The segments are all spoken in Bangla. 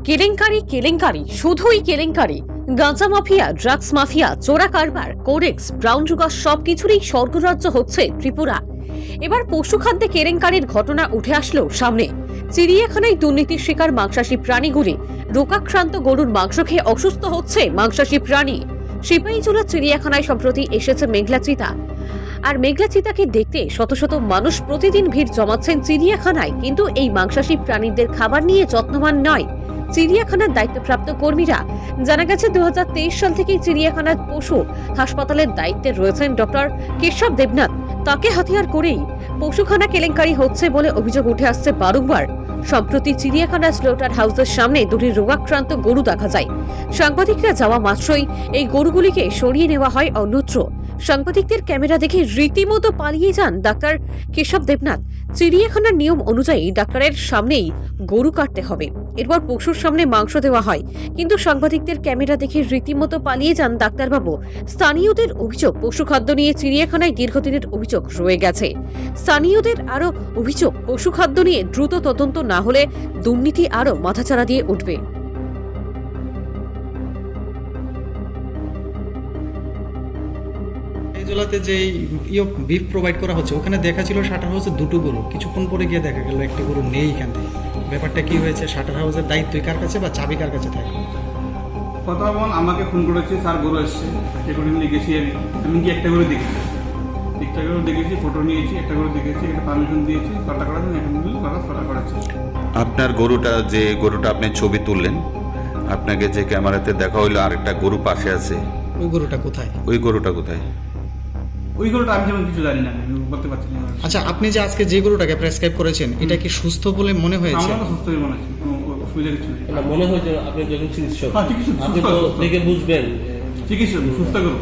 কেলেঙ্কারি কেলেঙ্কারি শুধুই কেলেঙ্কারি। গাঁজা মাফিয়া, ড্রাগস মাফিয়া, চোরা কারবার, কোরেক্স, ব্রাউন সুগার সবকিছুরই স্বর্গরাজ্য হচ্ছে ত্রিপুরা। এবার পশু খাদ্যে কেলেঙ্কারির ঘটনা উঠে আসলো সামনে। চিড়িয়াখানায় দুর্নীতির শিকার মাংসাশী প্রাণীগুলি। রোগাক্রান্ত গরুর মাংস খেয়ে অসুস্থ হচ্ছে মাংসাশী প্রাণী। সিপাহীজলা চিড়িয়াখানায় সম্প্রতি এসেছে মেঘলা চিতা। আর মেঘলা চিতাকে দেখতে শত শত মানুষ প্রতিদিন ভিড় জমাচ্ছেন চিড়িয়াখানায়, কিন্তু এই মাংসাশী প্রাণীদের খাবার নিয়ে যত্নবান নয় চিড়িয়াখানার দায়িত্বপ্রাপ্ত কর্মীরা। জানা গেছে 2023 সাল থেকেই চিড়িয়াখানার পশু হাসপাতালের দায়িত্বে রয়েছেন ডক্টর কেশব দেবনাথ। তাকে হাতিয়ার করেই পশুখানা কেলেঙ্কারি হচ্ছে বলে অভিযোগ উঠে আসছে বারংবার। সম্প্রতি চিড়িয়াখানার স্লোটার হাউসের সামনে দুটি রোগাক্রান্ত গরু দেখা যায়। সাংবাদিকরা যাওয়া মাত্রই এই গরুগুলিকে সরিয়ে নেওয়া হয় অন্যত্র। সাংবাদিকদের ক্যামেরা দেখে রীতিমতো পালিয়ে যান ডাক্তার কেশব দেবনাথ। চিড়িয়াখানার নিয়ম অনুযায়ী ডাক্তারের সামনেই গরু কাটতে হবে, এরপর পশুর সামনে মাংস দেওয়া হয়, কিন্তু সাংবাদিকদের ক্যামেরা দেখে রীতিমতো পালিয়ে যান ডাক্তারবাবু। স্থানীয়দের অভিযোগ, পশু খাদ্য নিয়ে চিড়িয়াখানায় দীর্ঘদিনের অভিযোগ রয়ে গেছে। স্থানীয়দের আরও অভিযোগ, পশু খাদ্য নিয়ে দ্রুত তদন্ত না হলে দুর্নীতি আরও মাথাচাড়া দিয়ে উঠবে। জেলাতে যে বিফ প্রোভাইড করা হচ্ছে, ওখানে দেখা ছিল শাটার হাউসে দুটো গরু, কিছুক্ষণ পরে গিয়ে দেখা গেল একটি গরু নেই এখান থেকে। ব্যাপারটা কি হয়েছে? শাটার হাউসের দায়িত্ব কার কাছে বা চাবি কার কাছে থাকে? কথা বল, আমাকে ফোন করেছে, স্যার গরু এসছে, এগুলো নিয়ে গেছি। আমি কি একটা গরু দেখেছি, একটা গরু দেখেছি, ফটো নিয়েছি, একটা গরু দেখেছি, একটা পারমিশন দিয়েছি, কটা করেছেন, এখানে কটা করেছে। আপনার গরুটা, যে গরুটা আপনি ছবি তুললেন, আপনাকে যে ক্যামেরাতে দেখা হইলো আরেকটা গরু পাশে আছে, ওই গরুটা কোথায়? ওই গরুটা কোথায়? ওই গরুটা আমি যেমন কিছু জানি না, আমি বলতে পারছি না। আচ্ছা, আপনি যে আজকে যে গরুটাকে প্রেসক্রাইব করেছেন, এটা কি সুস্থ বলে মনে হয়েছে? আমার তো সুস্থই মনে হচ্ছে, কোনো অসুবিধা কিছু নেই। না, মনে হয় যে আপনি যখন চিকিৎসক, হ্যাঁ, চিকিৎসক, আপনি তো সুস্থ। দেখে বুঝবেন। চিকিৎসা সুস্থ গরু।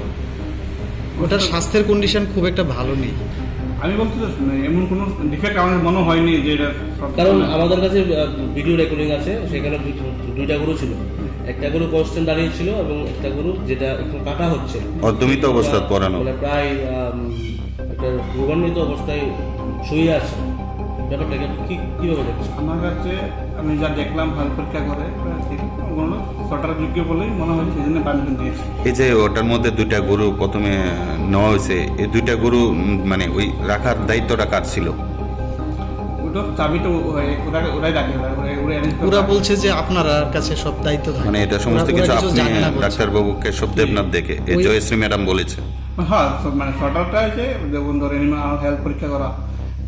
ওটার স্বাস্থ্যের কন্ডিশন খুব একটা ভালো নেই। আমি বলছি তো, এমন কোনো ডিফেক্ট আমার মনে হয়নি যে এটা কারণ আমাদের কাছে ভিডিও রেকর্ডিং আছে, সেখানে দুইটা গরু ছিল। একটা গরু কনস্ট্যান্ট দাঁড়িয়ে ছিল এবং একটা গরু যেটা এখন কাটা হচ্ছে অর্ধমিত অবস্থায় পড়ানো, মানে প্রায় একটা রোগান্বিত অবস্থায় শুয়ে আছে। ব্যাপারটাকে কিভাবে দেখছেন? আমার কাছে আমি যা দেখলাম, হাল পরীক্ষা করে কোনো সটার যোগ্য বলেই মনে হয়, সেই জন্য পারমিশন দিয়েছি। এই যে ওটার মধ্যে দুইটা গরু প্রথমে নেওয়া হয়েছে, এই দুইটা গরু মানে ওই রাখার দায়িত্বটা কার ছিল? ওটা চাবিটা ওরাই রাখে, ওরা বলছে যে আপনার কাছে সব দায়িত্ব থাকে, মানে এটা সমস্ত কিছু আপনি জানে না বলছে। ডাক্তারবাবু কেশব দেবনাথ দেখে, এই জয়শ্রী ম্যাডাম বলেছে। হ্যাঁ, মানে সটারটা হচ্ছে যেমন ধরে এনিমাল হেলথ পরীক্ষা করা,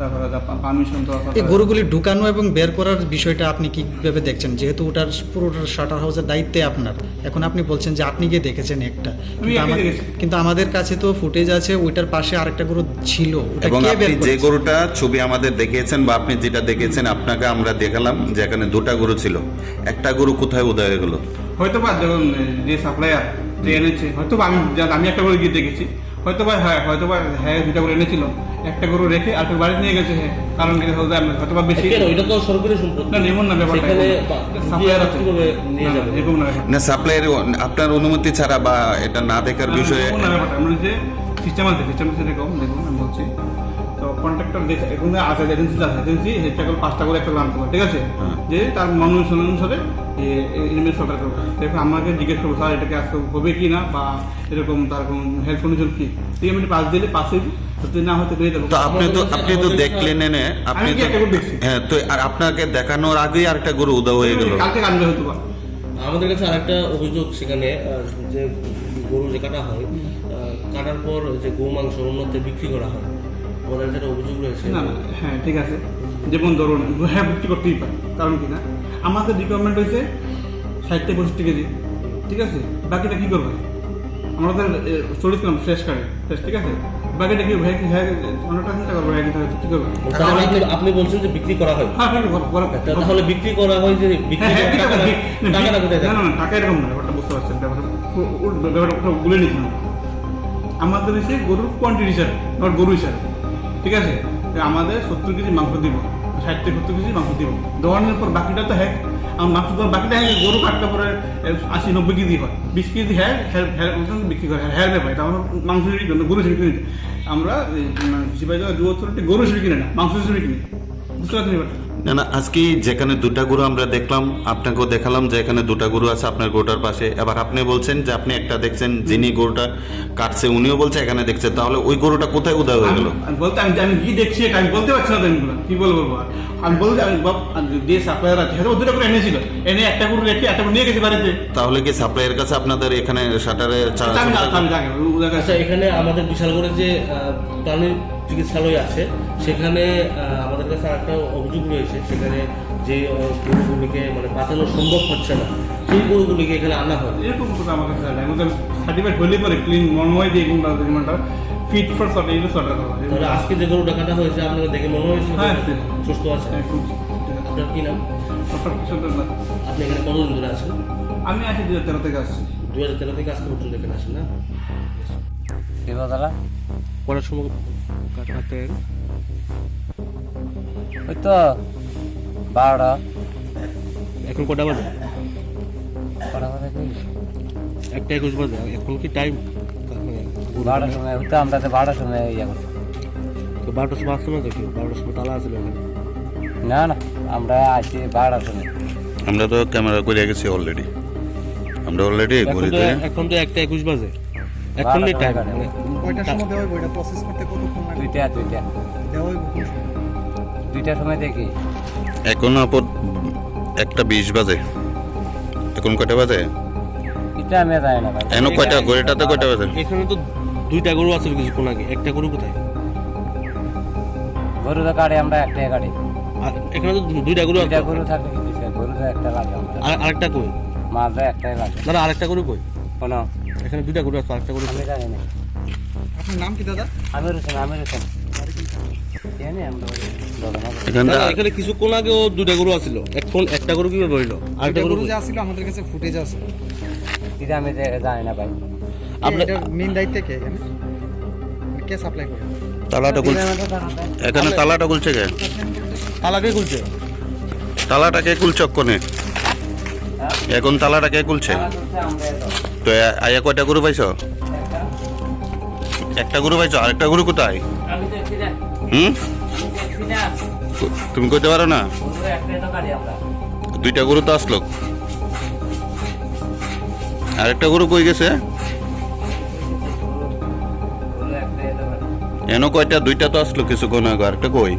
তারপরে পারমিশন দেওয়া। এই গরুগুলি ঢুকানো এবং বের করার বিষয়টা আপনি কিভাবে দেখছেন? যেহেতু ওটার পুরো শাটার হাউসের দায়িত্বে আপনার, এখন আপনি বলছেন যে আপনি গিয়ে দেখেছেন একটা, কিন্তু আমাদের কাছে তো ফুটেজ আছে, ওইটার পাশে আরেকটা গরু ছিল। ওটা এবং কে আপনি বের যে করেছে? গরুটা ছবি আমাদের দেখিয়েছেন বা আপনি যেটা দেখেছেন, আপনাকে আমরা দেখালাম যে এখানে দুটা গরু ছিল, একটা গরু কোথায় উদয় হয়ে গেল? হয়তো বা দেখুন, যে সাপ্লায়ার যে এনেছে, হয়তো আমি একটা গরু গিয়ে দেখেছি, হয়তো বা হ্যাঁ দুটা গরু এনেছিল, একটা গরু রেখে আর বাড়ি নিয়ে গেছে। হ্যাঁ, কারণ হয়তো বা বেশি ওইটা তো সরকারি সম্পত্তি না, এমন না ব্যাপারটা। সেখানে সাপ্লায়ার আছে, কিভাবে নিয়ে যাবে? এরকম না। না, সাপ্লাইয়ের আপনার অনুমতি ছাড়া বা এটা না দেখার বিষয়ে আমরা যে সিস্টেম আছে, এরকম দেখুন, আমি বলছি তো কন্ট্রাক্টর এখন আছে, এজেন্সি আছে, এজেন্সি হেঁচা করে 5টা করে একটা আনতে পারে, ঠিক আছে, যে তার মনোনয়ন অনুসারে ইনভেস্ট সরকার করবে। দেখুন, আমাকে জিজ্ঞেস করবো, স্যার এটাকে আজকে হবে কি না, বা এরকম তার কোনো হেলথ কন্ডিশন কি, ঠিক আমি পাস দিলে পাসে না হতে পেরে যাবো। তো আপনি তো দেখলেন এনে, আপনি তো হ্যাঁ, তো আর আপনাকে দেখানোর আগেই আরেকটা গরু উদয় হয়ে গেল। কালকে আনবে হয়তো বা। আমাদের কাছে আরেকটা অভিযোগ, সেখানে যে গরু যে কাটা হয়, কাটার পর যে গো মাংস অন্যত্র বিক্রি করা হয়, আমাদের যেটা অভিযোগ রয়েছে। না, হ্যাঁ ঠিক আছে, যেমন ধরুন হ্যাঁ বিক্রি করতেই পারে, কারণ কি না আমাদের রিকোয়ারমেন্ট হয়েছে 60-65 কেজি, ঠিক আছে, বাকিটা কী করবে? আমাদের 40 গ্রাম ফ্রেশ কাটে ফ্রেশ, ঠিক আছে, বাকিটা কি অনেকটা চিন্তা করবো, কী করবে? আপনি বলছেন যে বিক্রি করা হয়। হ্যাঁ, তাহলে বিক্রি করা হয় যে টাকা এরকম না, ব্যাপারটা বুঝতে পারছেন, ব্যাপারটা বলে নিচ্ছি না। আমাদের হচ্ছে গরুর কোয়ান্টিটি হিসাবে, গরু হিসাবে, ঠিক আছে, আমাদের 70 কেজি মাংস দিব, 60-70 কেজি মাংস দিব, দেওয়ানোর পর বাকিটা তো হ্যাঁ, আমার মাংস দেওয়ার বাকিটা হ্যাঁ, গরু কাটতে পরে 80-90 কেজি হয়, 20 কেজি হ্যাঁ বিক্রি করে, হ্যাঁ ব্যাপার, এটা আমরা মাংস হিসেবে কিনে, গরু হিসেবে কিনে। আমরা সিপাহীজলা যুব অথরিটি গরু হিসেবে কিনে না, মাংস হিসেবে কিনি, বুঝতে পারছেন ব্যাপারটা? না না, আজকে যেখানে দুটা গরু আমরা দেখলাম, আপনাকেও দেখালাম যে এখানে দুটা গরু আছে আপনার গরুটার পাশে, এবার আপনি বলছেন যে আপনি একটা দেখছেন, যিনি গরুটা কাটছে উনিও বলছে এখানে দেখছে, তাহলে ওই গরুটা কোথায় উদয় হয়ে গেল? আমি বলতে আমি কি দেখছি এটা আমি বলতে পারছি না তো এগুলো। কি বলবো আর? আমি বলতে যে সাপ্লায়ার আছে হয়তো দুটো করে এনেছিল, এনে একটা গরু রেখে একটা গরু নিয়ে গেছে বাড়িতে। তাহলে কি সাপ্লাইয়ের কাছে আপনাদের এখানে শাটারে আমি জানি ওদের কাছে আচ্ছা, এখানে আমাদের বিশালগড়ে যে প্রাণী চিকিৎসালয় আছে, সেখানে আমাদের কাছে একটা অভিযোগ রয়েছে, সেখানে যে গরুগুলিকে মানে বাঁচানো সম্ভব হচ্ছে না, সেই গরুগুলিকে এখানে আনা হয়। এরকম কথা আমার কাছে জানি। আমি তো সার্টিফাইড হলে পরে ক্লিন মনময় দিয়ে কোনটা ফিট ফর শর্ট এইগুলো শর্ট করা হয়। তাহলে আজকে যে গরুটা কাটা হয়েছে আপনাকে দেখে মনে হয়েছে যে হ্যাঁ, সুস্থ আছে? আপনার কি নাম? আপনি এখানে কতদিন ধরে আছেন? আমি আছি 2013 থেকে আসছি। 2013 থেকে আজকে পর্যন্ত এখানে আসেন না? কটার সময় কাটতে? ওই তো 12টা এখন কটা বাজে? কি 1:21 বাজে। এখন কি টাইম? 12টার সময় ওই তো আমরা তো 12টার সময় ইয়ে করছি। তো 12টার সময় আসছে না দেখি? 12টার সময় তালা আছে এখানে। না না, আমরা আছি 12টার সময়। আমরা তো ক্যামেরা করে গেছি অলরেডি, আমরা অলরেডি এখন তো 1:21 বাজে। এখনই টাইম মানে কয়টার সময় দেওয়া হবে? এটা প্রসেস করতে কতক্ষণ লাগবে? দেওয়া হবে কোন সময়? 2টার সময় দেখি। এখন আপদ 1:20 বাজে। এখন কয়টা বাজে? এটা আমি জানি না ভাই। এখনো কয়টা গড়িটাতে কয়টা বাজে? এখানে তো 2টা গরু আছে কিছুক্ষণ আগে। একটা গরু কোথায়? গরু তো কাটে আমরা একটাই কাটি। আর এখানে তো 2টা গরু আছে। 2টা গরু থাকলে কি দিছে? গরু তো একটা লাগে আমরা। আর আরেকটা কই? মাঝে একটাই লাগে। না না, আরেকটা গরু কই? কোনো এখানে 2টা গরু আছে, আরেকটা গরু আমি কই? জানি না। আপনার নাম কি দাদা? আমির হোসেন জানি আমরা এখানে না, এখানে কিছুক্ষণ আগেও 2টা গরু আছিল। এখন একটা গরু কিভাবে রইলো? আরেকটা গরু কই? যে আসছিল আমাদের কাছে ফুটেজ আছে। এটা আমি জানি না ভাই। আপনার মেইন দায়িত্ব কে এখানে? কে সাপ্লাই করে? তালাটা খুলছে, এখানে তালাটা খুলছে কে? তালা কে খুলছে? তালাটা কে খুলছে অক্ষণে? এখন তালাটা কে খুলছে? তো আয়া কয়টা গরু পাইছো? একটা গরু পাইছো, আরেকটা গরু কোথায়? আমি দেখছি না। হুম, দেখছি না। তুমি কইতে পারো না? গরু একটাই তো কাটি আমরা। 2টা গরু তো আসলো, আরেকটা গরু কই গেছে? গরু একটাই তো কাটি। এনো কয়টা? 2টা তো আসলো কিছুক্ষণ আগে, আরেকটা কই?